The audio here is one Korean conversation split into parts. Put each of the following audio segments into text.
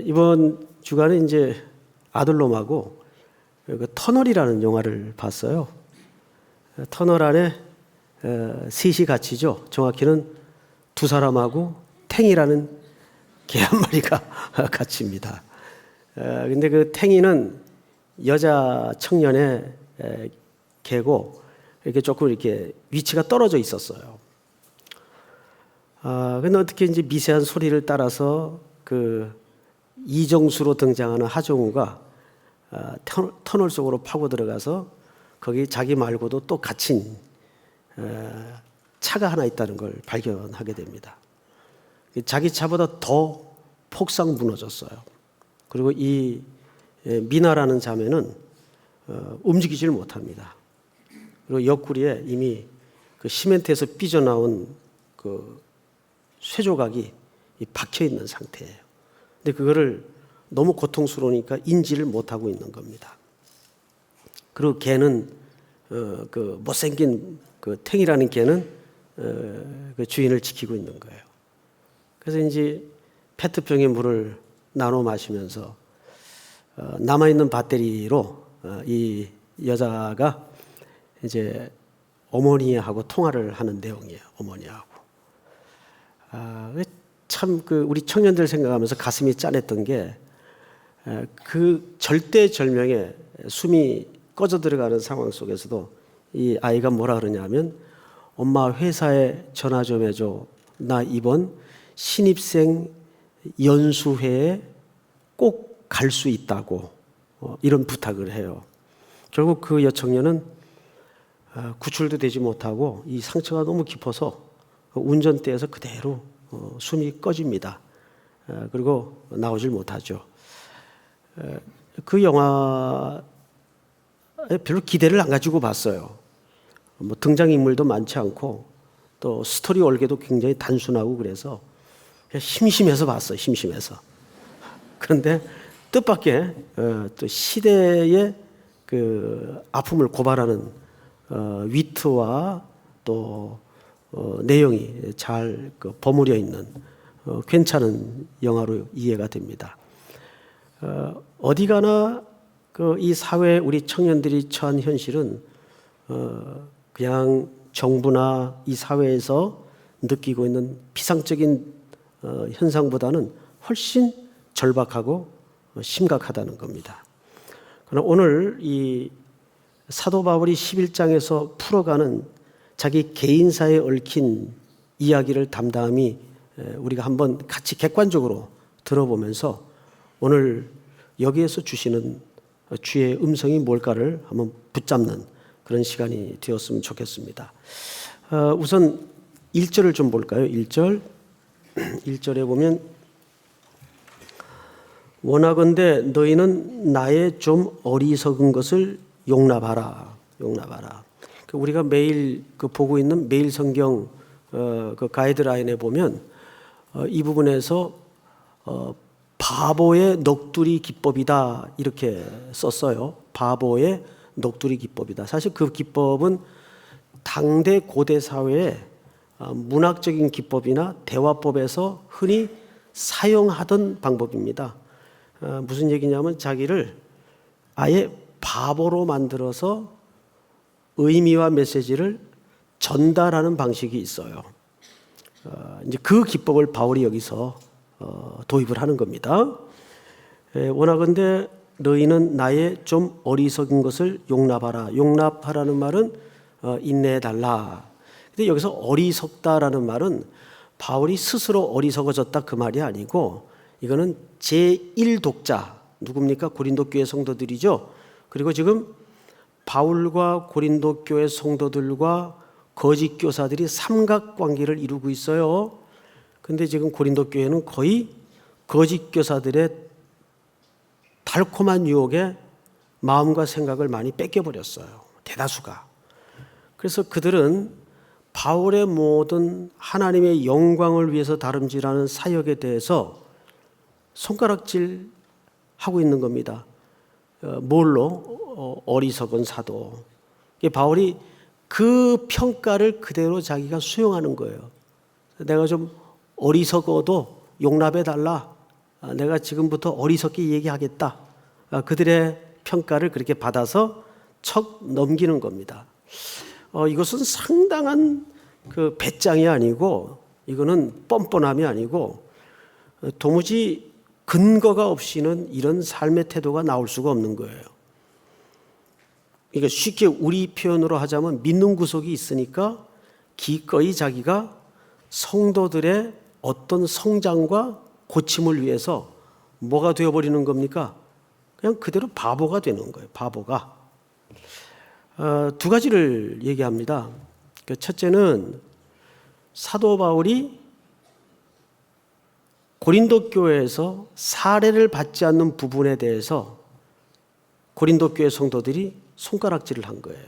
이번 주간에 이제 아들놈하고 그 터널이라는 영화를 봤어요. 터널 안에 셋이 갇히죠. 정확히는 두 사람하고 탱이라는 개 한 마리가 갇힙니다. 근데 그 탱이는 여자 청년의 개고 이렇게 조금 이렇게 위치가 떨어져 있었어요. 근데 어떻게 이제 미세한 소리를 따라서 그 이정수로 등장하는 하정우가 터널 속으로 파고 들어가서 거기 자기 말고도 또 갇힌 차가 하나 있다는 걸 발견하게 됩니다. 자기 차보다 더 폭삭 무너졌어요. 그리고 이 미나라는 자매는 움직이질 못합니다. 그리고 옆구리에 이미 그 시멘트에서 삐져나온 그 쇠조각이 박혀 있는 상태예요. 근데 그거를 너무 고통스러우니까 인지를 못하고 있는 겁니다. 그리고 개는 그 못생긴 그 탱이라는 개는 그 주인을 지키고 있는 거예요. 그래서 이제 페트병에 물을 나눠 마시면서 남아있는 배터리로 이 여자가 이제 어머니하고 통화를 하는 내용이에요. 어머니하고. 참 그 우리 청년들 생각하면서 가슴이 짠했던 게 그 절대절명의 숨이 꺼져 들어가는 상황 속에서도 이 아이가 뭐라 그러냐면 엄마 회사에 전화 좀 해줘. 나 이번 신입생 연수회에 꼭 갈 수 있다고 이런 부탁을 해요. 결국 그 여청년은 구출도 되지 못하고 이 상처가 너무 깊어서 운전대에서 그대로 숨이 꺼집니다. 그리고 나오질 못하죠. 그 영화에 별로 기대를 안 가지고 봤어요. 뭐 등장인물도 많지 않고 또 스토리 올게도 굉장히 단순하고 그래서 심심해서 봤어요. 심심해서. 그런데 뜻밖의 또 시대의 그 아픔을 고발하는 위트와 또 내용이 잘 버무려 있는 괜찮은 영화로 이해가 됩니다. 어디 가나 그 이 사회 우리 청년들이 처한 현실은 그냥 정부나 이 사회에서 느끼고 있는 비상적인 현상보다는 훨씬 절박하고 심각하다는 겁니다. 그러나 오늘 이 사도 바울이 11장에서 풀어가는 자기 개인사에 얽힌 이야기를 담담히 우리가 한번 같이 객관적으로 들어보면서 오늘 여기에서 주시는 주의 음성이 뭘까를 한번 붙잡는 그런 시간이 되었으면 좋겠습니다. 우선 1절을 좀 볼까요? 1절. 1절에 보면 원하건대 너희는 나의 좀 어리석은 것을 용납하라. 용납하라. 우리가 매일 보고 있는 매일 성경 그 가이드라인에 보면 이 부분에서 바보의 넋두리 기법이다 이렇게 썼어요. 바보의 넋두리 기법이다. 사실 그 기법은 당대 고대 사회의 문학적인 기법이나 대화법에서 흔히 사용하던 방법입니다. 무슨 얘기냐면 자기를 아예 바보로 만들어서 의미와 메시지를 전달하는 방식이 있어요. 이제 그 기법을 바울이 여기서 도입을 하는 겁니다. 원하건대 너희는 나의 좀 어리석은 것을 용납하라. 용납하라는 말은 인내해달라. 근데 여기서 어리석다라는 말은 바울이 스스로 어리석어졌다 그 말이 아니고 이거는 제1독자 누굽니까? 고린도 교회 성도들이죠. 그리고 지금 바울과 고린도 교회 성도들과 거짓 교사들이 삼각관계를 이루고 있어요. 근데 지금 고린도 교회는 거의 거짓 교사들의 달콤한 유혹에 마음과 생각을 많이 뺏겨버렸어요. 대다수가. 그래서 그들은 바울의 모든 하나님의 영광을 위해서 다름질하는 사역에 대해서 손가락질 하고 있는 겁니다. 뭘로? 어리석은 사도. 바울이 그 평가를 그대로 자기가 수용하는 거예요. 내가 좀 어리석어도 용납해달라. 내가 지금부터 어리석게 얘기하겠다. 그들의 평가를 그렇게 받아서 척 넘기는 겁니다. 이것은 상당한 그 배짱이 아니고, 이거는 뻔뻔함이 아니고, 도무지 근거가 없이는 이런 삶의 태도가 나올 수가 없는 거예요. 그러니까 쉽게 우리 표현으로 하자면 믿는 구석이 있으니까 기꺼이 자기가 성도들의 어떤 성장과 고침을 위해서 뭐가 되어버리는 겁니까? 그냥 그대로 바보가 되는 거예요. 바보가. 두 가지를 얘기합니다. 첫째는 사도 바울이 고린도 교회에서 사례를 받지 않는 부분에 대해서 고린도 교회 성도들이 손가락질을 한 거예요.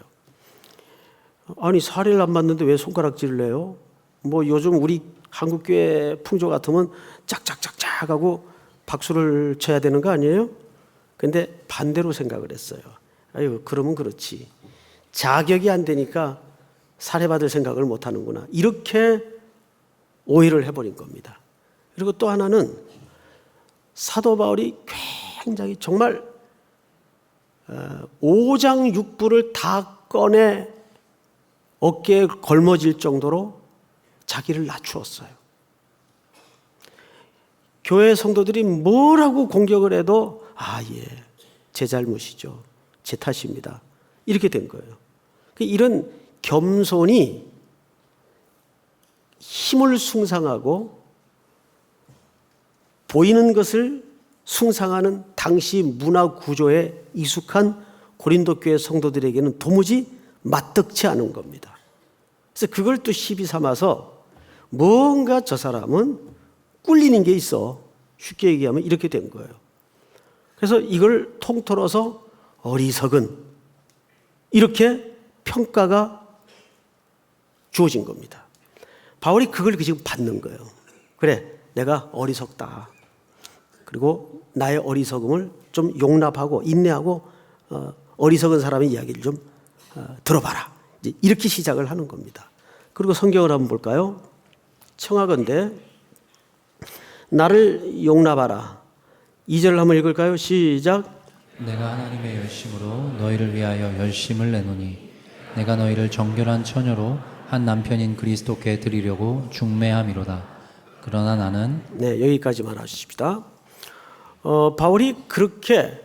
아니, 사례를 안 받는데 왜 손가락질을 해요? 뭐 요즘 우리 한국 교회 풍조 같으면 짝짝짝짝 하고 박수를 쳐야 되는 거 아니에요? 근데 반대로 생각을 했어요. 아유, 그러면 그렇지. 자격이 안 되니까 사례 받을 생각을 못 하는구나. 이렇게 오해를 해버린 겁니다. 그리고 또 하나는 사도 바울이 굉장히 정말 5장 6부를 다 꺼내 어깨에 걸머질 정도로 자기를 낮추었어요. 교회 성도들이 뭐라고 공격을 해도 제 잘못이죠. 제 탓입니다. 이렇게 된 거예요. 이런 겸손이 힘을 숭상하고 보이는 것을 숭상하는 당시 문화 구조에 익숙한 고린도 교회 성도들에게는 도무지 맞득치 않은 겁니다. 그래서 그걸 또 시비 삼아서 뭔가 저 사람은 꿀리는 게 있어. 쉽게 얘기하면 이렇게 된 거예요. 그래서 이걸 통틀어서 어리석은 이렇게 평가가 주어진 겁니다. 바울이 그걸 지금 받는 거예요. 그래, 내가 어리석다. 그리고 나의 어리석음을 좀 용납하고 인내하고 어리석은 사람의 이야기를 좀 들어봐라. 이제 이렇게 시작을 하는 겁니다. 그리고 성경을 한번 볼까요? 청하건대 나를 용납하라. 2절 한번 읽을까요? 시작. 내가 하나님의 열심으로 너희를 위하여 열심을 내노니 내가 너희를 정결한 처녀로 한 남편인 그리스도께 드리려고 중매함이로다. 그러나 나는 여기까지만 하십시다. 바울이 그렇게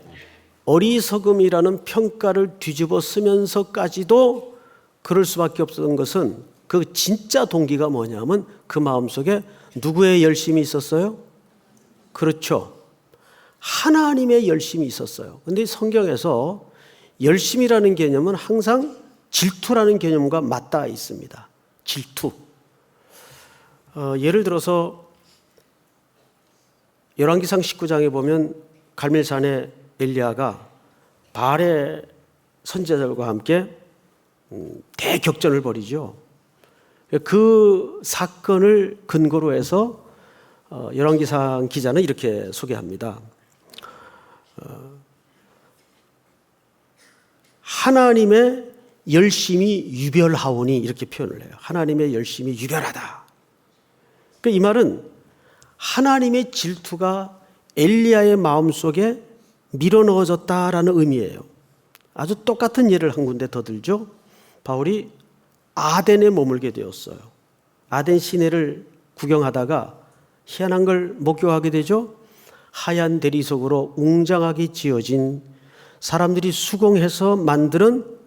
어리석음이라는 평가를 뒤집어 쓰면서까지도 그럴 수밖에 없었던 것은 그 진짜 동기가 뭐냐면 그 마음속에 누구의 열심이 있었어요? 그렇죠. 하나님의 열심이 있었어요. 그런데 성경에서 열심이라는 개념은 항상 질투라는 개념과 맞닿아 있습니다. 질투. 예를 들어서 열왕기상 19장에 보면 갈멜산의 엘리야가 바알의 선지자들과 함께 대격전을 벌이죠. 그 사건을 근거로 해서 열왕기상 기자는 이렇게 소개합니다. 하나님의 열심이 유별하오니 이렇게 표현을 해요. 하나님의 열심이 유별하다. 그러니까 이 말은 하나님의 질투가 엘리야의 마음속에 밀어넣어졌다라는 의미예요. 아주 똑같은 예를 한 군데 더 들죠. 바울이 아덴에 머물게 되었어요. 아덴 시내를 구경하다가 희한한 걸 목격하게 되죠. 하얀 대리석으로 웅장하게 지어진 사람들이 수공해서 만드는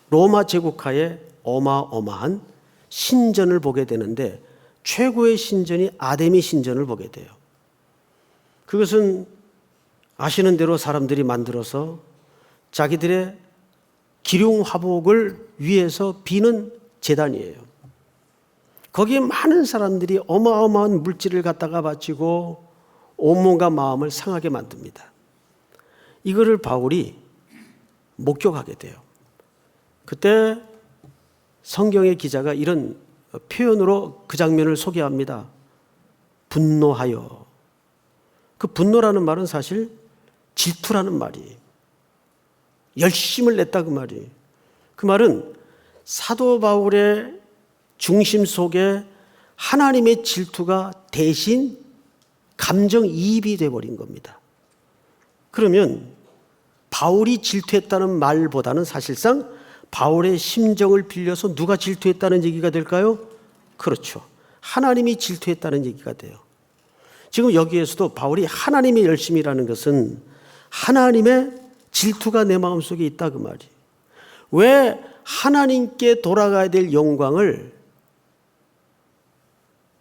로마 제국하에 어마어마한 신전을 보게 되는데 최고의 신전이 아데미 신전을 보게 돼요. 그것은 아시는 대로 사람들이 만들어서 자기들의 기륭 화복을 위해서 비는 제단이에요. 거기에 많은 사람들이 어마어마한 물질을 갖다가 바치고 온몸과 마음을 상하게 만듭니다. 이거를 바울이 목격하게 돼요. 그때 성경의 기자가 이런 표현으로 그 장면을 소개합니다. 분노하여. 그 분노라는 말은 사실 질투라는 말이에요. 열심을 냈다 그 말이에요. 그 말은 사도 바울의 중심 속에 하나님의 질투가 대신 감정이입이 돼버린 겁니다. 그러면 바울이 질투했다는 말보다는 사실상 바울의 심정을 빌려서 누가 질투했다는 얘기가 될까요? 그렇죠. 하나님이 질투했다는 얘기가 돼요. 지금 여기에서도 바울이 하나님의 열심이라는 것은 하나님의 질투가 내 마음속에 있다 그 말이에요. 왜 하나님께 돌아가야 될 영광을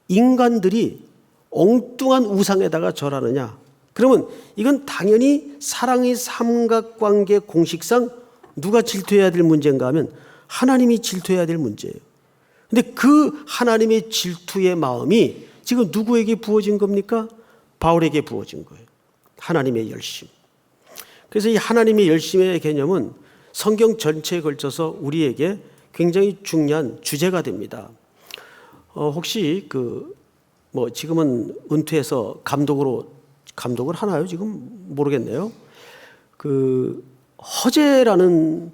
인간들이 엉뚱한 우상에다가 절하느냐? 그러면 이건 당연히 사랑의 삼각관계 공식상 누가 질투해야 될 문제인가 하면 하나님이 질투해야 될 문제예요. 근데 그 하나님의 질투의 마음이 지금 누구에게 부어진 겁니까? 바울에게 부어진 거예요. 하나님의 열심. 그래서 이 하나님의 열심의 개념은 성경 전체에 걸쳐서 우리에게 굉장히 중요한 주제가 됩니다. 혹시 지금은 은퇴해서 감독을 하나요? 지금 모르겠네요. 허재라는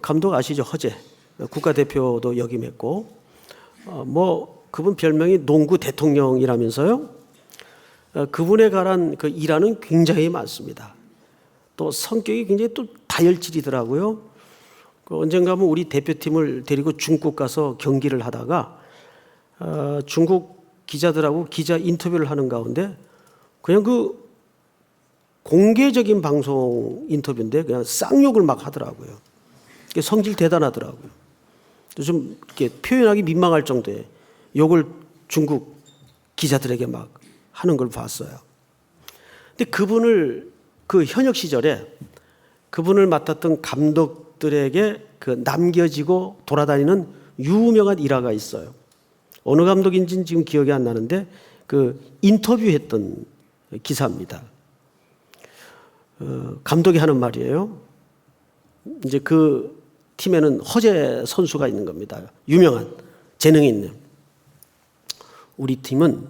감독 아시죠? 허재. 국가대표도 역임했고, 그분 별명이 농구 대통령이라면서요. 그분에 관한 그 일화는 굉장히 많습니다. 또 성격이 굉장히 또 다혈질이더라고요. 언젠가 우리 대표팀을 데리고 중국 가서 경기를 하다가 중국 기자들하고 기자 인터뷰를 하는 가운데 그냥 공개적인 방송 인터뷰인데 그냥 쌍욕을 막 하더라고요. 성질 대단하더라고요. 좀 이렇게 표현하기 민망할 정도의 욕을 중국 기자들에게 막 하는 걸 봤어요. 근데 그분을 그 현역 시절에 그분을 맡았던 감독들에게 남겨지고 돌아다니는 유명한 일화가 있어요. 어느 감독인지는 지금 기억이 안 나는데 인터뷰했던 기사입니다. 감독이 하는 말이에요. 이제 그 팀에는 허재 선수가 있는 겁니다. 유명한 재능이 있는. 우리 팀은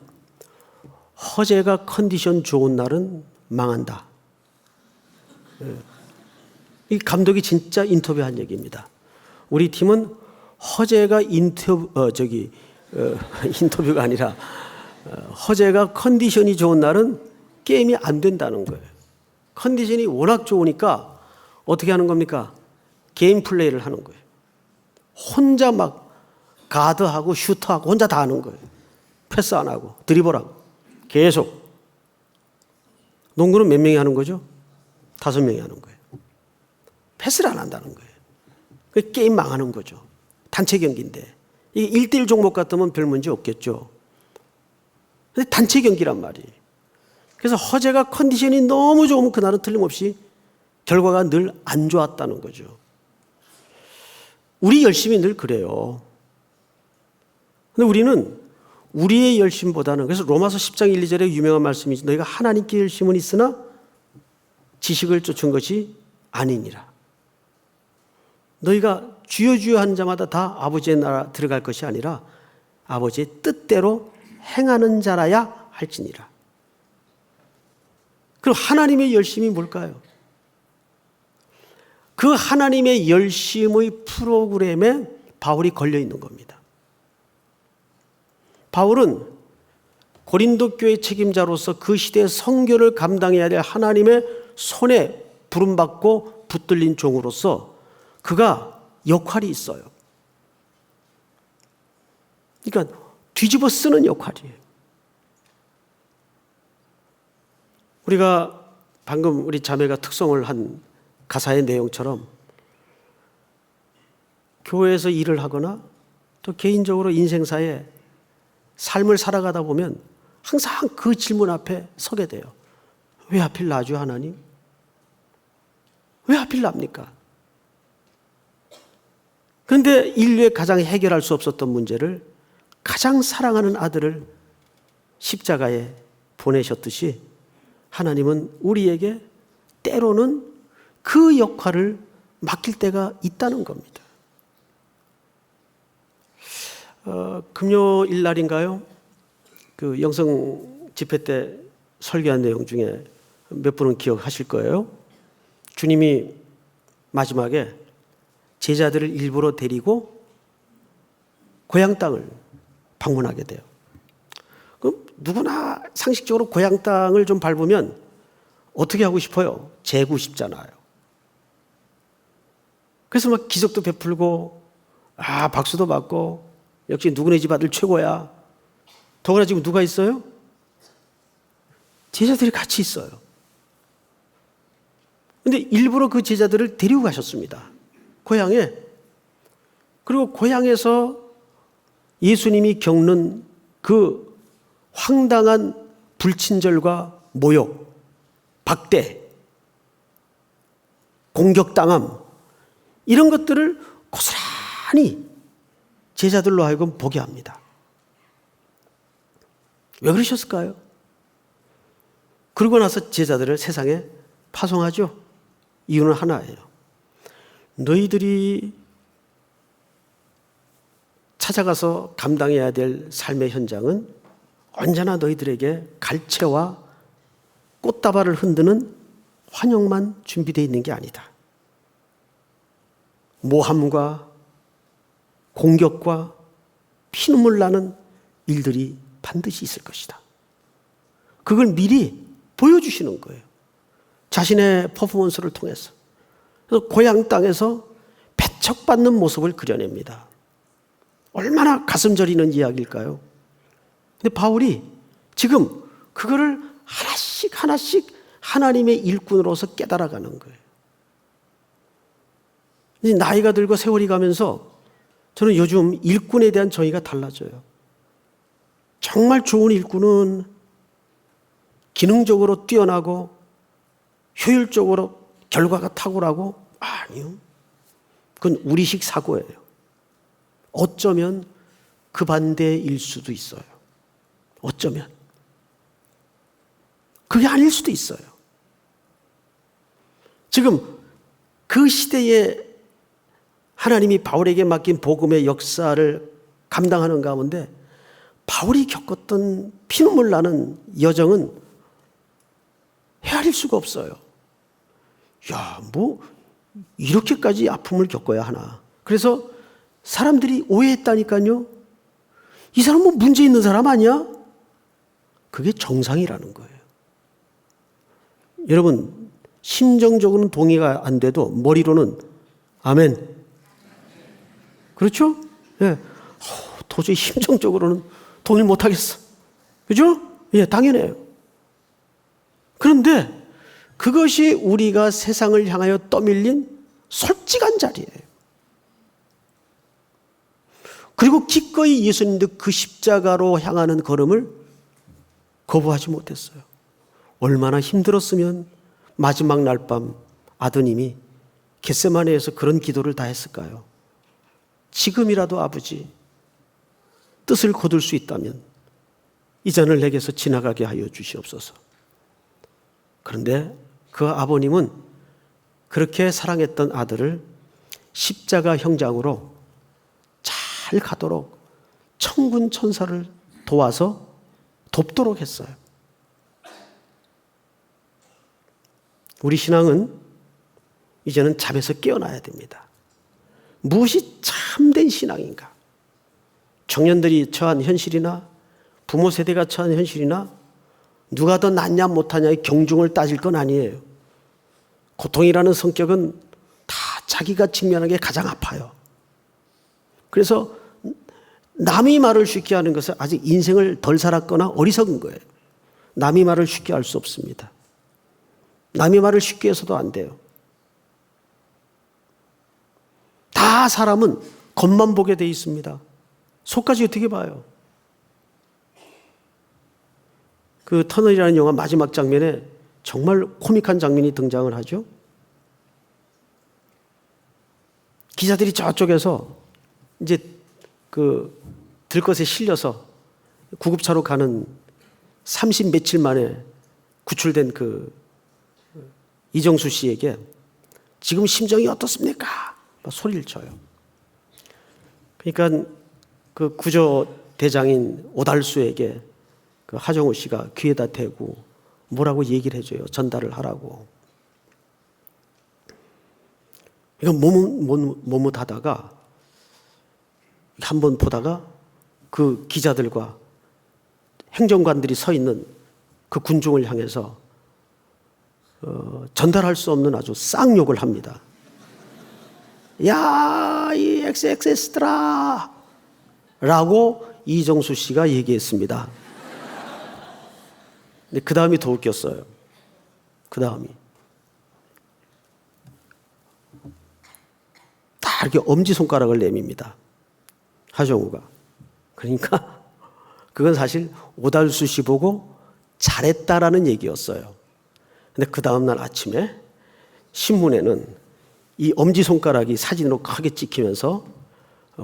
허재가 컨디션 좋은 날은 망한다. 이 감독이 진짜 인터뷰한 얘기입니다. 우리 팀은 허재가 인터뷰가 아니라 허재가 컨디션이 좋은 날은 게임이 안 된다는 거예요. 컨디션이 워낙 좋으니까 어떻게 하는 겁니까? 게임 플레이를 하는 거예요. 혼자 막 가드하고 슈터하고 혼자 다 하는 거예요. 패스 안 하고 드리블하고 계속. 농구는 몇 명이 하는 거죠? 5명이 하는 거예요. 패스를 안 한다는 거예요. 게임 망하는 거죠. 단체 경기인데. 이게 1대1 종목 같으면 별 문제 없겠죠. 근데 단체 경기란 말이에요. 그래서 허재가 컨디션이 너무 좋으면 그날은 틀림없이 결과가 늘 안 좋았다는 거죠. 우리 열심이 늘 그래요. 근데 우리는 우리의 열심보다는, 그래서 로마서 10장 1, 2절에 유명한 말씀이지, 너희가 하나님께 열심은 있으나 지식을 쫓은 것이 아니니라. 너희가 주여 주여 하는 자마다 다 아버지의 나라 들어갈 것이 아니라 아버지의 뜻대로 행하는 자라야 할지니라. 그럼 하나님의 열심이 뭘까요? 그 하나님의 열심의 프로그램에 바울이 걸려 있는 겁니다. 바울은 고린도 교회 책임자로서 그 시대의 선교를 감당해야 될 하나님의 손에 부름받고 붙들린 종으로서 그가 역할이 있어요. 그러니까 뒤집어 쓰는 역할이에요. 우리가 방금 우리 자매가 특성을 한 가사의 내용처럼 교회에서 일을 하거나 또 개인적으로 인생사에 삶을 살아가다 보면 항상 그 질문 앞에 서게 돼요. 왜 하필 나죠, 하나님? 왜 하필 납니까? 그런데 인류의 가장 해결할 수 없었던 문제를 가장 사랑하는 아들을 십자가에 보내셨듯이 하나님은 우리에게 때로는 그 역할을 맡길 때가 있다는 겁니다. 금요일 날인가요? 그 영성 집회 때 설교한 내용 중에 몇 분은 기억하실 거예요. 주님이 마지막에 제자들을 일부러 데리고 고향 땅을 방문하게 돼요. 그럼 누구나 상식적으로 고향 땅을 좀 밟으면 어떻게 하고 싶어요? 재고 싶잖아요. 그래서 막 기적도 베풀고, 박수도 받고, 역시 누구네 집 아들 최고야. 더구나 지금 누가 있어요? 제자들이 같이 있어요. 근데 일부러 그 제자들을 데리고 가셨습니다. 고향에. 그리고 고향에서 예수님이 겪는 그 황당한 불친절과 모욕, 박대, 공격당함, 이런 것들을 고스란히 제자들로 하여금 보게 합니다. 왜 그러셨을까요? 그러고 나서 제자들을 세상에 파송하죠. 이유는 하나예요. 너희들이 찾아가서 감당해야 될 삶의 현장은 언제나 너희들에게 갈채와 꽃다발을 흔드는 환영만 준비되어 있는 게 아니다. 모함과 공격과 피눈물 나는 일들이 반드시 있을 것이다. 그걸 미리 보여주시는 거예요. 자신의 퍼포먼스를 통해서. 그래서 고향 땅에서 배척받는 모습을 그려냅니다. 얼마나 가슴 저리는 이야기일까요? 근데 바울이 지금 그거를 하나씩 하나씩 하나님의 일꾼으로서 깨달아가는 거예요. 이제 나이가 들고 세월이 가면서 저는 요즘 일꾼에 대한 정의가 달라져요. 정말 좋은 일꾼은 기능적으로 뛰어나고 효율적으로 결과가 탁월하고 아니요. 그건 우리식 사고예요. 어쩌면 그 반대일 수도 있어요. 어쩌면. 그게 아닐 수도 있어요. 지금 그 시대에 하나님이 바울에게 맡긴 복음의 역사를 감당하는 가운데 바울이 겪었던 피눈물 나는 여정은 헤아릴 수가 없어요. 이렇게까지 아픔을 겪어야 하나. 그래서 사람들이 오해했다니까요. 이 사람은 문제 있는 사람 아니야? 그게 정상이라는 거예요. 여러분, 심정적으로는 동의가 안 돼도 머리로는 아멘. 그렇죠? 예. 도저히 심정적으로는 동의 못 하겠어. 그죠? 예, 당연해요. 그런데 그것이 우리가 세상을 향하여 떠밀린 솔직한 자리예요. 그리고 기꺼이 예수님도 그 십자가로 향하는 걸음을 거부하지 못했어요. 얼마나 힘들었으면 마지막 날밤 아드님이 겟세마네에서 그런 기도를 다 했을까요? 지금이라도 아버지 뜻을 거둘 수 있다면 이 잔을 내게서 지나가게 하여 주시옵소서. 그런데 그 아버님은 그렇게 사랑했던 아들을 십자가 형장으로 잘 가도록 천군 천사를 도와서 돕도록 했어요. 우리 신앙은 이제는 잠에서 깨어나야 됩니다. 무엇이 참된 신앙인가? 청년들이 처한 현실이나 부모 세대가 처한 현실이나 누가 더 낫냐 못하냐의 경중을 따질 건 아니에요. 고통이라는 성격은 다 자기가 직면하기에 가장 아파요. 그래서 남의 말을 쉽게 하는 것은 아직 인생을 덜 살았거나 어리석은 거예요. 남의 말을 쉽게 할 수 없습니다. 남의 말을 쉽게 해서도 안 돼요. 다 사람은 겉만 보게 돼 있습니다. 속까지 어떻게 봐요? 그 터널이라는 영화 마지막 장면에 정말 코믹한 장면이 등장을 하죠. 기자들이 저쪽에서 이제 그 들것에 실려서 구급차로 가는 30 며칠 만에 구출된 그 이정수 씨에게 지금 심정이 어떻습니까? 막 소리를 쳐요. 그러니까 그 구조대장인 오달수에게 그 하정우 씨가 귀에다 대고 뭐라고 얘기를 해줘요. 전달을 하라고. 이거 머뭇하다가 한번 보다가 그 기자들과 행정관들이 서 있는 그 군중을 향해서 전달할 수 없는 아주 쌍욕을 합니다. 야, 이 XXX들아! 라고 이정수 씨가 얘기했습니다. 근데 그 다음이 더 웃겼어요. 그 다음이. 다 이렇게 엄지손가락을 내밉니다. 하정우가. 그러니까 그건 사실 오달수 씨 보고 잘했다라는 얘기였어요. 근데 그 다음날 아침에 신문에는 이 엄지손가락이 사진으로 크게 찍히면서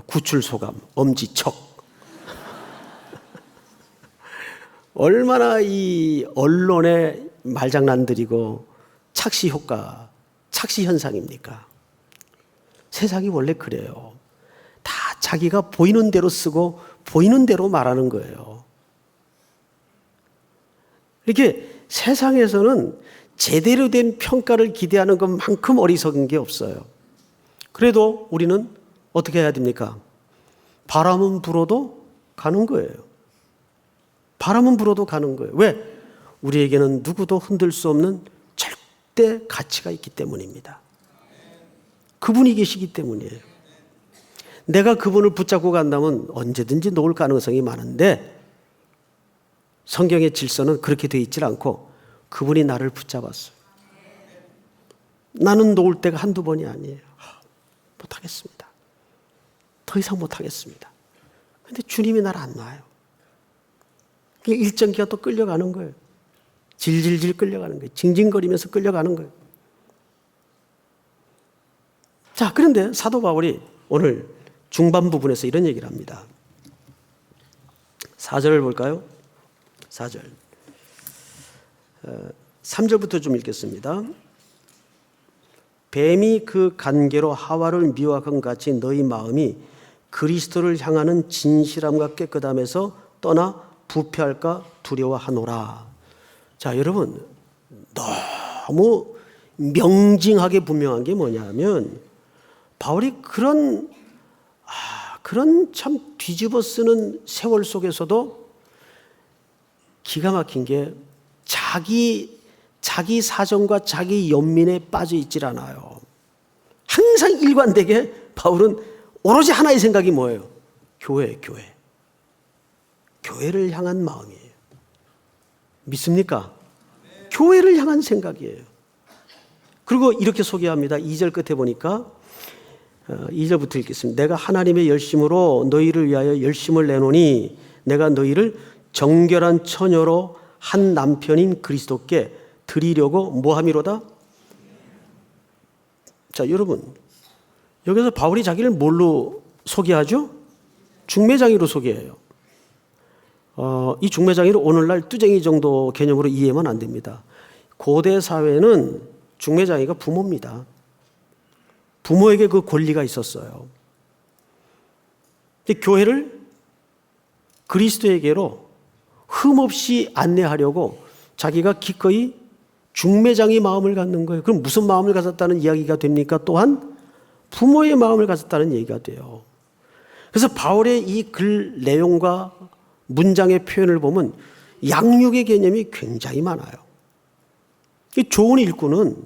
구출소감, 엄지척. 얼마나 이 언론의 말장난들이고 착시 효과, 착시 현상입니까? 세상이 원래 그래요. 다 자기가 보이는 대로 쓰고 보이는 대로 말하는 거예요. 이렇게 세상에서는 제대로 된 평가를 기대하는 것만큼 어리석은 게 없어요. 그래도 우리는 어떻게 해야 됩니까? 바람은 불어도 가는 거예요. 바람은 불어도 가는 거예요. 왜? 우리에게는 누구도 흔들 수 없는 절대 가치가 있기 때문입니다. 그분이 계시기 때문이에요. 내가 그분을 붙잡고 간다면 언제든지 놓을 가능성이 많은데 성경의 질서는 그렇게 되어 있질 않고 그분이 나를 붙잡았어요. 나는 놓을 때가 한두 번이 아니에요. 못하겠습니다. 더 이상 못하겠습니다. 그런데 주님이 나를 안 놔요. 일정기가 또 끌려가는 거예요. 질질질 끌려가는 거예요. 징징거리면서 끌려가는 거예요. 자, 그런데 사도 바울이 오늘 중반 부분에서 이런 얘기를 합니다. 4절을 볼까요? 4절. 3절부터 좀 읽겠습니다. 뱀이 그 간계로 하와를 미워한 같이 너희 마음이 그리스도를 향하는 진실함과 깨끗함에서 떠나 부패할까 두려워하노라. 자, 여러분, 너무 명징하게 분명한 게 뭐냐면 바울이 그런 참 뒤집어 쓰는 세월 속에서도 기가 막힌 게 자기 사정과 자기 연민에 빠져 있질 않아요. 항상 일관되게 바울은 오로지 하나의 생각이 뭐예요? 교회. 교회를 향한 마음이에요. 믿습니까? 교회를 향한 생각이에요. 그리고 이렇게 소개합니다. 2절 끝에 보니까 2절부터 읽겠습니다. 내가 하나님의 열심으로 너희를 위하여 열심을 내노니 내가 너희를 정결한 처녀로 한 남편인 그리스도께 드리려고 뭐함이로다? 자, 여러분, 여기서 바울이 자기를 뭘로 소개하죠? 중매장이로 소개해요. 이 중매장이를 오늘날 뚜쟁이 정도 개념으로 이해하면 안 됩니다. 고대 사회는 중매장이가 부모입니다. 부모에게 그 권리가 있었어요. 교회를 그리스도에게로 흠없이 안내하려고 자기가 기꺼이 중매장의 마음을 갖는 거예요. 그럼 무슨 마음을 가졌다는 이야기가 됩니까? 또한 부모의 마음을 가졌다는 얘기가 돼요. 그래서 바울의 이 글 내용과 문장의 표현을 보면 양육의 개념이 굉장히 많아요. 좋은 일꾼은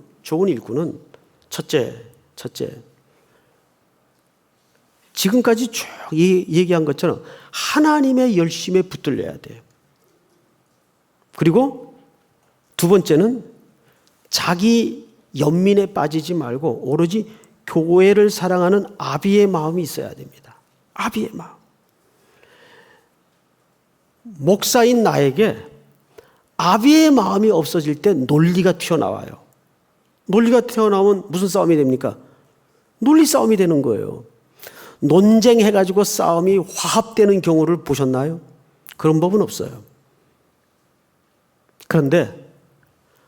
첫째, 지금까지 쭉 얘기한 것처럼 하나님의 열심에 붙들려야 돼요. 그리고 두 번째는 자기 연민에 빠지지 말고 오로지 교회를 사랑하는 아비의 마음이 있어야 됩니다. 아비의 마음. 목사인 나에게 아비의 마음이 없어질 때 논리가 튀어나와요. 논리가 튀어나오면 무슨 싸움이 됩니까? 논리 싸움이 되는 거예요. 논쟁해가지고 싸움이 화합되는 경우를 보셨나요? 그런 법은 없어요. 그런데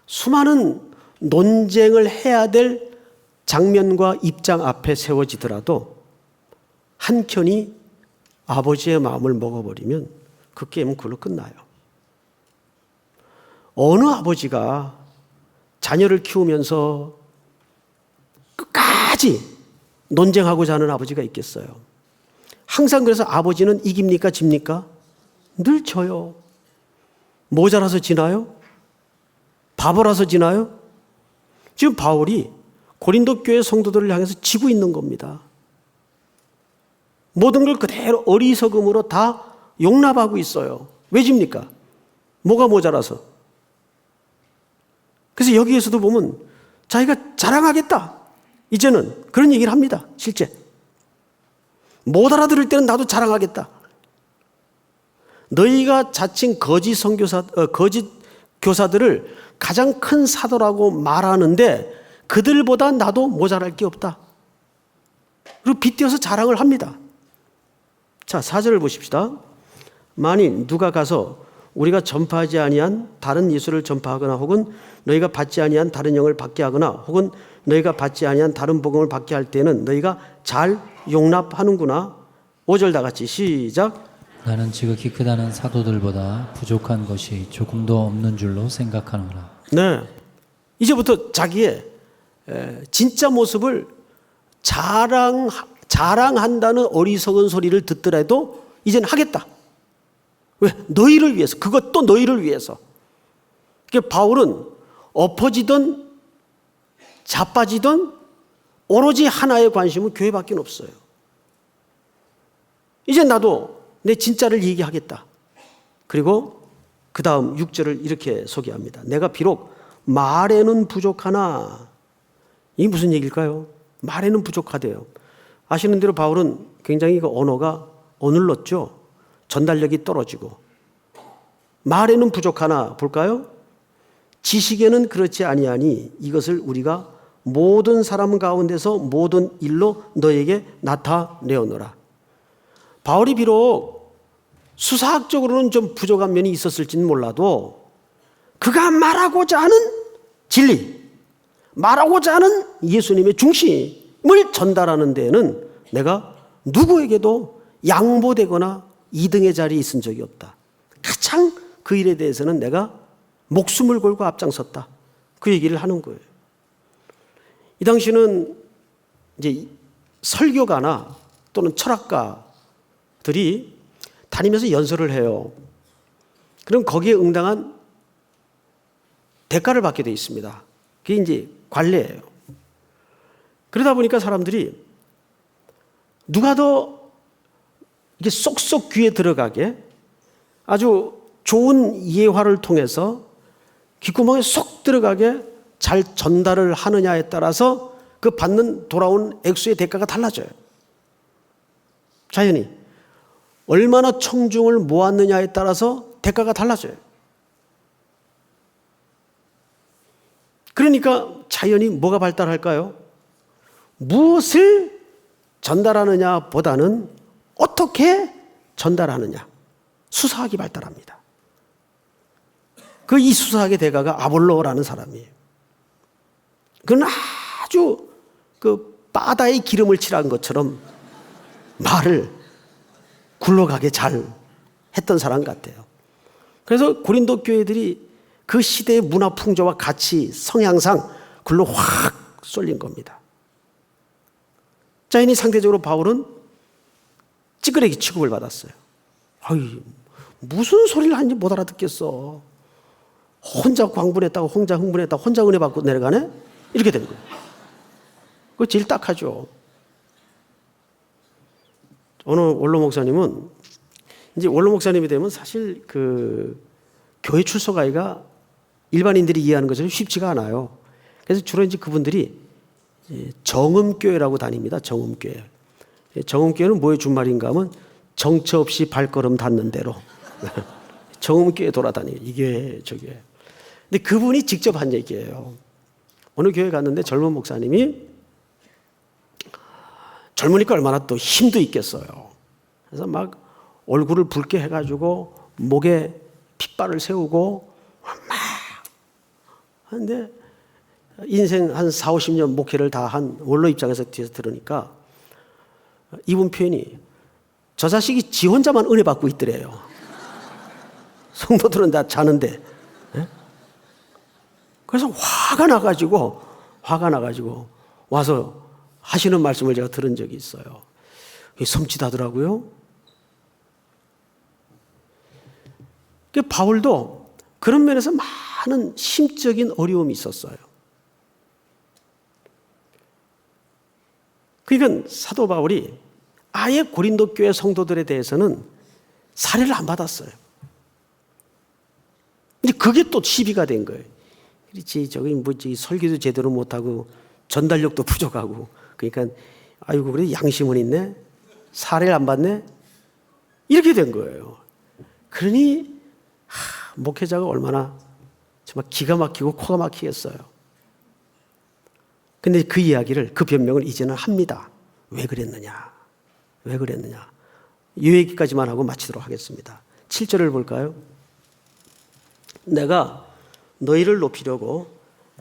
수많은 논쟁을 해야 될 장면과 입장 앞에 세워지더라도 한켠이 아버지의 마음을 먹어버리면 그 게임은 그걸로 끝나요. 어느 아버지가 자녀를 키우면서 끝까지 논쟁하고자 하는 아버지가 있겠어요? 항상 그래서 아버지는 이깁니까? 집니까? 늘 져요. 모자라서 지나요? 바보라서 지나요? 지금 바울이 고린도 교회 성도들을 향해서 지고 있는 겁니다. 모든 걸 그대로 어리석음으로 다 용납하고 있어요. 왜 집니까? 뭐가 모자라서. 그래서 여기에서도 보면 자기가 자랑하겠다. 이제는 그런 얘기를 합니다. 실제. 못 알아들을 때는 나도 자랑하겠다. 너희가 자칭 거짓 교사들을 가장 큰 사도라고 말하는데 그들보다 나도 모자랄 게 없다. 그리고 빗대어서 자랑을 합니다. 자, 4절을 보십시다. 만일 누가 가서 우리가 전파하지 아니한 다른 예수를 전파하거나 혹은 너희가 받지 아니한 다른 영을 받게 하거나 혹은 너희가 받지 아니한 다른 복음을 받게 할 때는 너희가 잘 용납하는구나. 5절 다 같이 시작. 나는 지극히 크다는 사도들보다 부족한 것이 조금도 없는 줄로 생각하노라. 네, 이제부터 자기의 진짜 모습을 자랑한다는 어리석은 소리를 듣더라도 이젠 하겠다. 왜? 너희를 위해서. 그것도 너희를 위해서. 그러니까 바울은 엎어지든 자빠지든 오로지 하나의 관심은 교회밖에 없어요. 이제 나도 내 진짜를 얘기하겠다. 그리고 그 다음 6절을 이렇게 소개합니다. 내가 비록 말에는 부족하나. 이게 무슨 얘기일까요? 말에는 부족하대요. 아시는 대로 바울은 굉장히 그 언어가 어눌렀죠. 전달력이 떨어지고. 말에는 부족하나 볼까요? 지식에는 그렇지 아니하니 이것을 우리가 모든 사람 가운데서 모든 일로 너에게 나타내어노라. 바울이 비록 수사학적으로는 좀 부족한 면이 있었을지는 몰라도 그가 말하고자 하는 진리, 말하고자 하는 예수님의 중심을 전달하는 데에는 내가 누구에게도 양보되거나 2등의 자리에 있은 적이 없다. 가장 그 일에 대해서는 내가 목숨을 걸고 앞장섰다. 그 얘기를 하는 거예요. 이 당시는 이제 설교가나 또는 철학가들이 다니면서 연설을 해요. 그럼 거기에 응당한 대가를 받게 돼 있습니다. 그게 이제 관례예요. 그러다 보니까 사람들이 누가 더 이게 쏙쏙 귀에 들어가게 아주 좋은 예화를 통해서 귓구멍에 쏙 들어가게 잘 전달을 하느냐에 따라서 그 받는 돌아온 액수의 대가가 달라져요. 자연히 얼마나 청중을 모았느냐에 따라서 대가가 달라져요. 그러니까 자연히 뭐가 발달할까요? 무엇을 전달하느냐 보다는 어떻게 전달하느냐. 수사학이 발달합니다. 그 이 수사학의 대가가 아볼로라는 사람이에요. 그는 아주 그 바다에 기름을 칠한 것처럼 말을 굴러가게 잘 했던 사람 같아요. 그래서 고린도 교회들이 그 시대의 문화 풍조와 가치, 성향상 글로 확 쏠린 겁니다. 자연히 상대적으로 바울은 찌끄레기 취급을 받았어요. 아이, 무슨 소리를 하는지 못 알아듣겠어. 혼자 광분했다고, 혼자 흥분했다고, 혼자 은혜 받고 내려가네? 이렇게 된 거예요. 그거 제일 딱하죠. 어느 원로 목사님은 이제 원로 목사님이 되면 사실 그 교회 출석하기가 일반인들이 이해하는 것처럼 쉽지가 않아요. 그래서 주로 이제 그분들이 정음교회라고 다닙니다. 정음교회. 정음교회는 뭐의 준말인가 하면 정처 없이 발걸음 닿는 대로. 정음교회 돌아다니고 이게 저게. 근데 그분이 직접 한 얘기예요. 어느 교회 갔는데 젊은 목사님이 젊으니까 얼마나 또 힘도 있겠어요. 그래서 막 얼굴을 붉게 해가지고 목에 핏발을 세우고 막 하는데 인생 한 4, 50년 목회를 다 한 원로 입장에서 뒤에서 들으니까 이분 표현이 저 자식이 지 혼자만 은혜 받고 있더래요. 성도들은 다 자는데. 네? 그래서 화가 나가지고 와서 하시는 말씀을 제가 들은 적이 있어요. 섬찟하더라고요. 바울도 그런 면에서 많은 심적인 어려움이 있었어요. 그러니까 사도 바울이 아예 고린도 교회 성도들에 대해서는 살해를 안 받았어요. 근데 그게 또 시비가 된 거예요. 그렇지, 저기 뭐지, 설교도 제대로 못하고 전달력도 부족하고, 그러니까 아이고 그래 양심은 있네, 살해를 안 받네, 이렇게 된 거예요. 그러니 목회자가 얼마나 정말 기가 막히고 코가 막히겠어요. 근데 그 이야기를, 그 변명을 이제는 합니다. 왜 그랬느냐, 왜 그랬느냐. 이 얘기까지만 하고 마치도록 하겠습니다. 7절을 볼까요? 내가 너희를 높이려고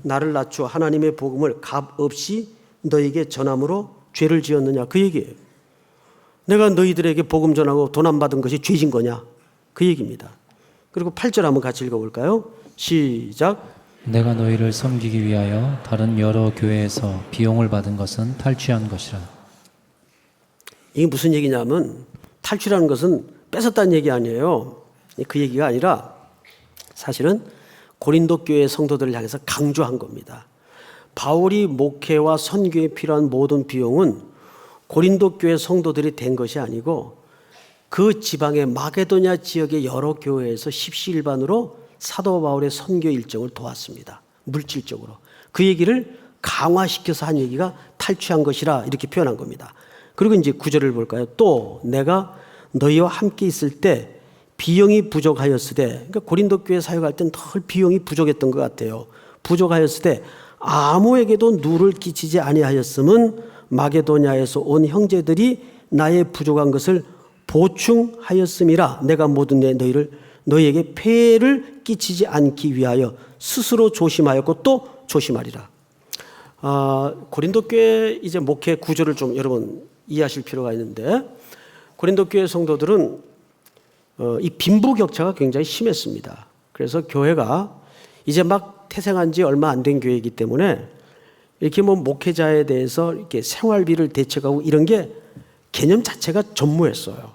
나를 낮추어 하나님의 복음을 값없이 너희에게 전함으로 죄를 지었느냐, 그 얘기예요. 내가 너희들에게 복음 전하고 돈 안 받은 것이 죄진 거냐, 그 얘기입니다. 그리고 8절 한번 같이 읽어볼까요? 시작. 내가 너희를 섬기기 위하여 다른 여러 교회에서 비용을 받은 것은 탈취한 것이라. 이게 무슨 얘기냐면, 탈취라는 것은 뺏었다는 얘기 아니에요. 그 얘기가 아니라 사실은 고린도 교회 성도들을 향해서 강조한 겁니다. 바울이 목회와 선교에 필요한 모든 비용은 고린도 교회 성도들이 된 것이 아니고 그 지방의 마게도냐 지역의 여러 교회에서 십시일반으로 사도 바울의 선교 일정을 도왔습니다. 물질적으로. 그 얘기를 강화시켜서 한 얘기가 탈취한 것이라 이렇게 표현한 겁니다. 그리고 이제 9절을 볼까요? 또 내가 너희와 함께 있을 때 비용이 부족하였으되, 그러니까 고린도 교회 사역할 땐 늘 비용이 부족했던 것 같아요. 부족하였으되 아무에게도 누를 끼치지 아니하였음은 마게도냐에서 온 형제들이 나의 부족한 것을 보충하였음이라. 내가 모든 너희에게 폐해를 끼치지 않기 위하여 스스로 조심하였고 또 조심하리라. 고린도 교회 이제 목회 구조를 좀 여러분 이해하실 필요가 있는데, 고린도 교회 성도들은 이 빈부격차가 굉장히 심했습니다. 그래서 교회가 이제 막 태생한 지 얼마 안 된 교회이기 때문에 이렇게 뭐 목회자에 대해서 이렇게 생활비를 대책하고 이런 게 개념 자체가 전무했어요.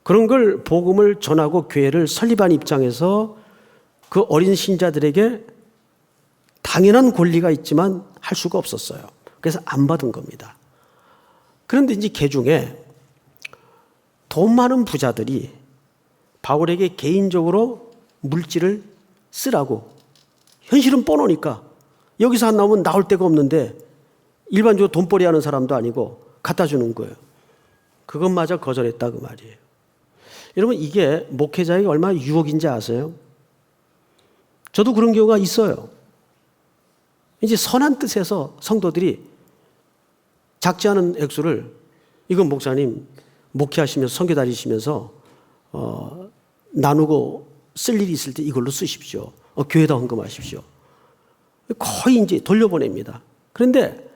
그런 걸 복음을 전하고 교회를 설립한 입장에서 그 어린 신자들에게 당연한 권리가 있지만 할 수가 없었어요. 그래서 안 받은 겁니다. 그런데 이제 개중에 돈 많은 부자들이 바울에게 개인적으로 물질을 쓰라고, 현실은 뻔하니까 여기서 안 나오면 나올 데가 없는데 일반적으로 돈벌이 하는 사람도 아니고 갖다 주는 거예요. 그것마저 거절했다 그 말이에요. 여러분, 이게 목회자에게 얼마나 유혹인지 아세요? 저도 그런 경우가 있어요. 이제 선한 뜻에서 성도들이 작지 않은 액수를, 이건 목사님 목회하시면서 선교 다니시면서 나누고 쓸 일이 있을 때 이걸로 쓰십시오. 교회에다 헌금하십시오. 거의 이제 돌려보냅니다. 그런데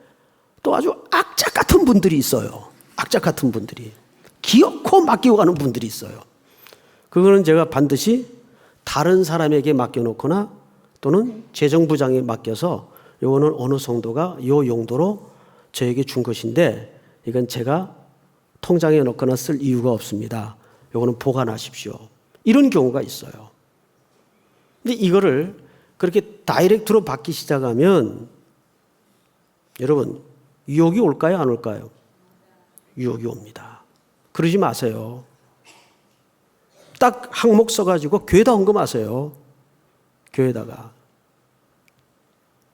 또 아주 악착 같은 분들이 있어요. 악착 같은 분들이. 기어코 맡기고 가는 분들이 있어요. 그거는 제가 반드시 다른 사람에게 맡겨놓거나 또는 재정부장에 맡겨서 요거는 어느 성도가 요 용도로 저에게 준 것인데 이건 제가 통장에 넣거나 쓸 이유가 없습니다. 요거는 보관하십시오. 이런 경우가 있어요. 근데 이거를 그렇게 다이렉트로 받기 시작하면 여러분 유혹이 올까요? 안 올까요? 유혹이 옵니다. 그러지 마세요. 딱 항목 써가지고 교회에다 헌금하세요. 교회에다가.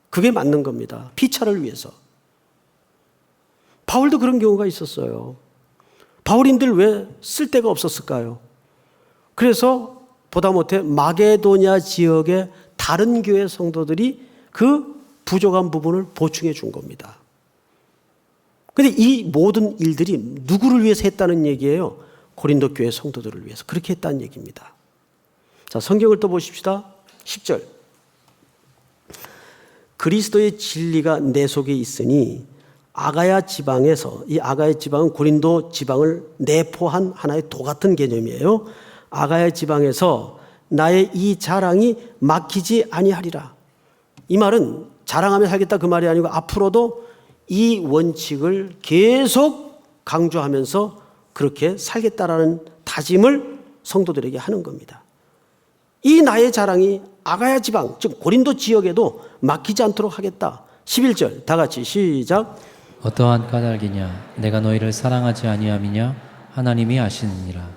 그게 맞는 겁니다. 피차를 위해서. 바울도 그런 경우가 있었어요. 바울인들 왜 쓸 데가 없었을까요? 그래서 보다 못해 마게도냐 지역의 다른 교회 성도들이 그 부족한 부분을 보충해 준 겁니다. 그런데 이 모든 일들이 누구를 위해서 했다는 얘기예요? 고린도 교회 성도들을 위해서 그렇게 했다는 얘기입니다. 자, 성경을 또 보십시다. 10절. 그리스도의 진리가 내 속에 있으니 아가야 지방에서, 이 아가야 지방은 고린도 지방을 내포한 하나의 도 같은 개념이에요. 아가야 지방에서 나의 이 자랑이 막히지 아니하리라. 이 말은 자랑하며 살겠다 그 말이 아니고 앞으로도 이 원칙을 계속 강조하면서 그렇게 살겠다라는 다짐을 성도들에게 하는 겁니다. 이 나의 자랑이 아가야 지방, 즉 고린도 지역에도 막히지 않도록 하겠다. 11절 다 같이 시작. 어떠한 까닭이냐 내가 너희를 사랑하지 아니함이냐 하나님이 아시느니라.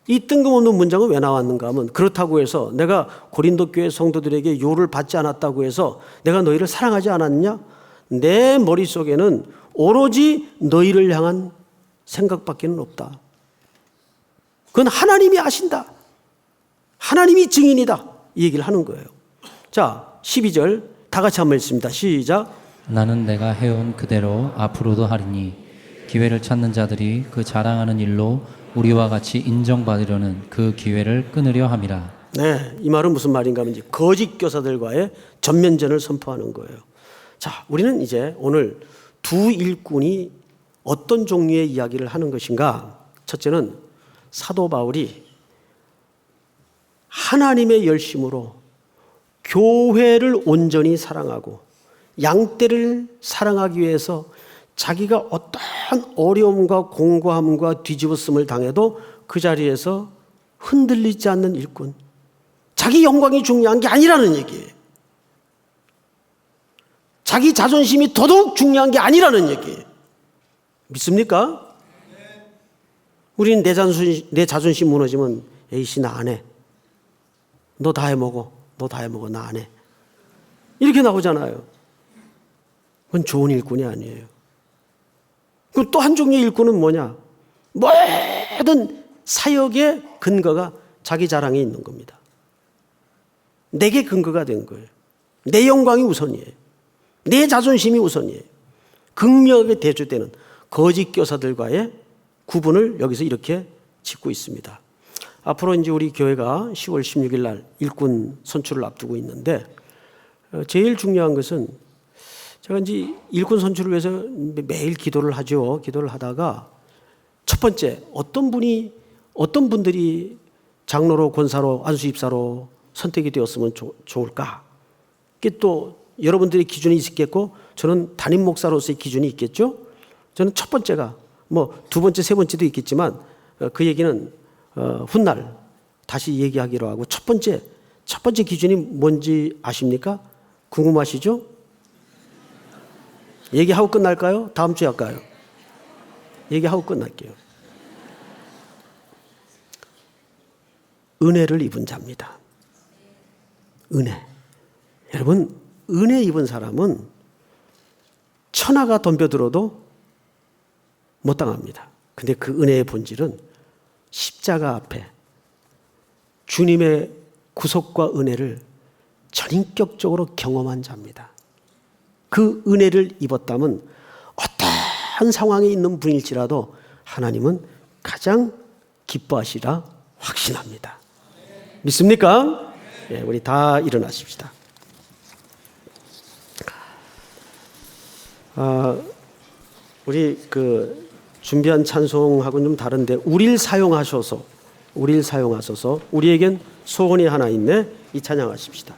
이 뜬금없는 문장은 왜 나왔는가 하면 그렇다고 해서 내가 고린도 교회 성도들에게 요를 받지 않았다고 해서 내가 너희를 사랑하지 않았냐? 내 머릿속에는 오로지 너희를 향한 생각밖에 없다. 그건 하나님이 아신다. 하나님이 증인이다. 이 얘기를 하는 거예요. 자, 12절 다 같이 한번 읽습니다. 시작. 나는 내가 해온 그대로 앞으로도 하리니 기회를 찾는 자들이 그 자랑하는 일로 우리와 같이 인정받으려는 그 기회를 끊으려 함이라. 네, 이 말은 무슨 말인가 하면 이제 거짓 교사들과의 전면전을 선포하는 거예요. 자, 우리는 이제 오늘 두 일꾼이 어떤 종류의 이야기를 하는 것인가? 첫째는 사도 바울이 하나님의 열심으로 교회를 온전히 사랑하고 양떼를 사랑하기 위해서 자기가 어떠한 어려움과 공고함과 뒤집어쓰임을 당해도 그 자리에서 흔들리지 않는 일꾼. 자기 영광이 중요한 게 아니라는 얘기예요. 자기 자존심이 더더욱 중요한 게 아니라는 얘기예요. 믿습니까? 우리는 내 자존심 무너지면 에이씨 나 안 해. 너 다 해먹어. 너 다 해먹어. 나 안 해. 이렇게 나오잖아요. 그건 좋은 일꾼이 아니에요. 그리고 또 한 종류의 일꾼은 뭐냐? 모든 사역의 근거가 자기 자랑에 있는 겁니다. 내게 근거가 된 거예요. 내 영광이 우선이에요. 내 자존심이 우선이에요. 극명하게 대조되는 거짓 교사들과의 구분을 여기서 이렇게 짓고 있습니다. 앞으로 이제 우리 교회가 10월 16일 날 일꾼 선출을 앞두고 있는데 제일 중요한 것은 제가 이제 일꾼 선출을 위해서 매일 기도를 하죠. 기도를 하다가 첫 번째 어떤 분들이 장로로, 권사로, 안수입사로 선택이 되었으면 좋을까? 이게 또 여러분들의 기준이 있겠고 저는 담임 목사로서의 기준이 있겠죠. 저는 첫 번째가 뭐 두 번째, 세 번째도 있겠지만 그 얘기는 훗날 다시 얘기하기로 하고 첫 번째 기준이 뭔지 아십니까? 궁금하시죠? 얘기하고 끝날까요? 다음 주에 할까요? 얘기하고 끝날게요. 은혜를 입은 자입니다. 은혜. 여러분, 은혜 입은 사람은 천하가 덤벼들어도 못 당합니다. 근데 그 은혜의 본질은 십자가 앞에 주님의 구속과 은혜를 전인격적으로 경험한 자입니다. 그 은혜를 입었다면 어떠한 상황에 있는 분일지라도 하나님은 가장 기뻐하시라 확신합니다. 믿습니까? 예, 우리 다 일어나십시다. 우리 그 준비한 찬송하고는 좀 다른데 우리를 사용하셔서 우리에겐 소원이 하나 있네. 이 찬양하십시다.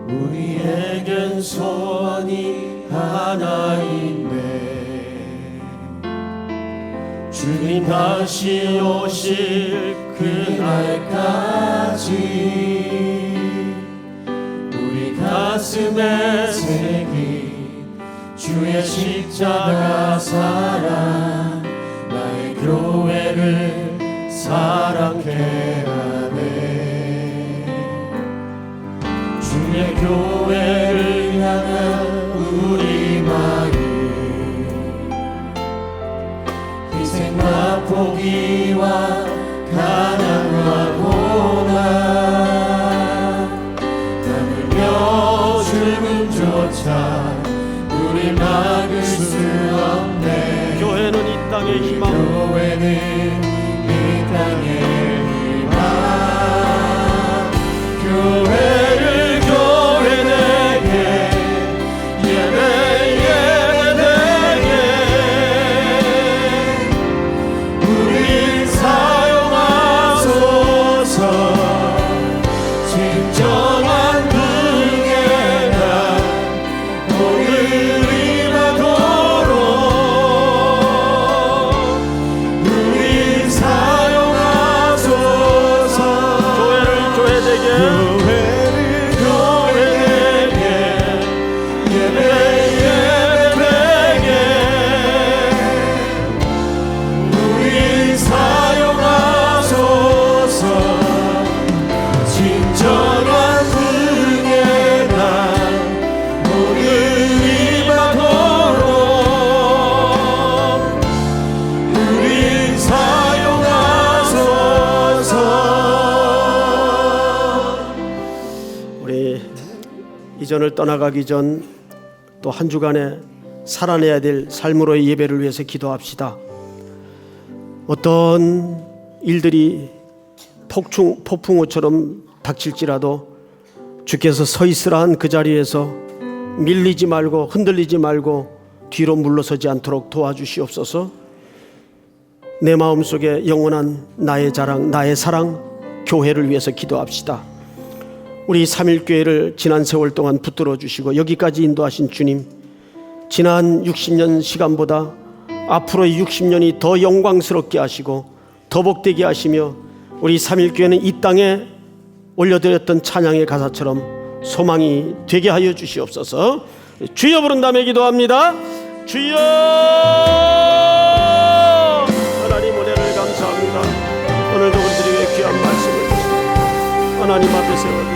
우리에겐 소원이 하나 있네. 주님 다시 오실 그날까지 우리 가슴에 새긴 주의 십자가 사랑 나의 교회를 사랑케 하네. 주의 교회를 향한 우리 마음 희생과 포기와 가난과 고난 남으며 죽음조차 우리 막을 수 없네. 교회는 이 땅의 희망. 교회는 이 땅의 희망. 교회를 교회에게 예배에게 우릴 사용하소서. 우리 사용하소서. 진정한 은혜 날 모든 임하도록 우리 사용하소서. 우리 이전을 떠나가기 전 또 한 주간에 살아내야 될 삶으로의 예배를 위해서 기도합시다. 어떤 일들이 폭풍우처럼 닥칠지라도 주께서 서 있으라한 그 자리에서 밀리지 말고 흔들리지 말고 뒤로 물러서지 않도록 도와주시옵소서. 내 마음속에 영원한 나의 자랑, 나의 사랑, 교회를 위해서 기도합시다. 우리 3.1교회를 지난 세월 동안 붙들어 주시고 여기까지 인도하신 주님, 지난 60년 시간보다 앞으로의 60년이 더 영광스럽게 하시고 더 복되게 하시며 우리 3.1교회는 이 땅에 올려드렸던 찬양의 가사처럼 소망이 되게 하여 주시옵소서. 주여 부른 다음에 기도합니다. 주여. 하나님 은혜를 감사합니다. 오늘도 우리들에게 귀한 말씀을 주시고 하나님 앞에 세워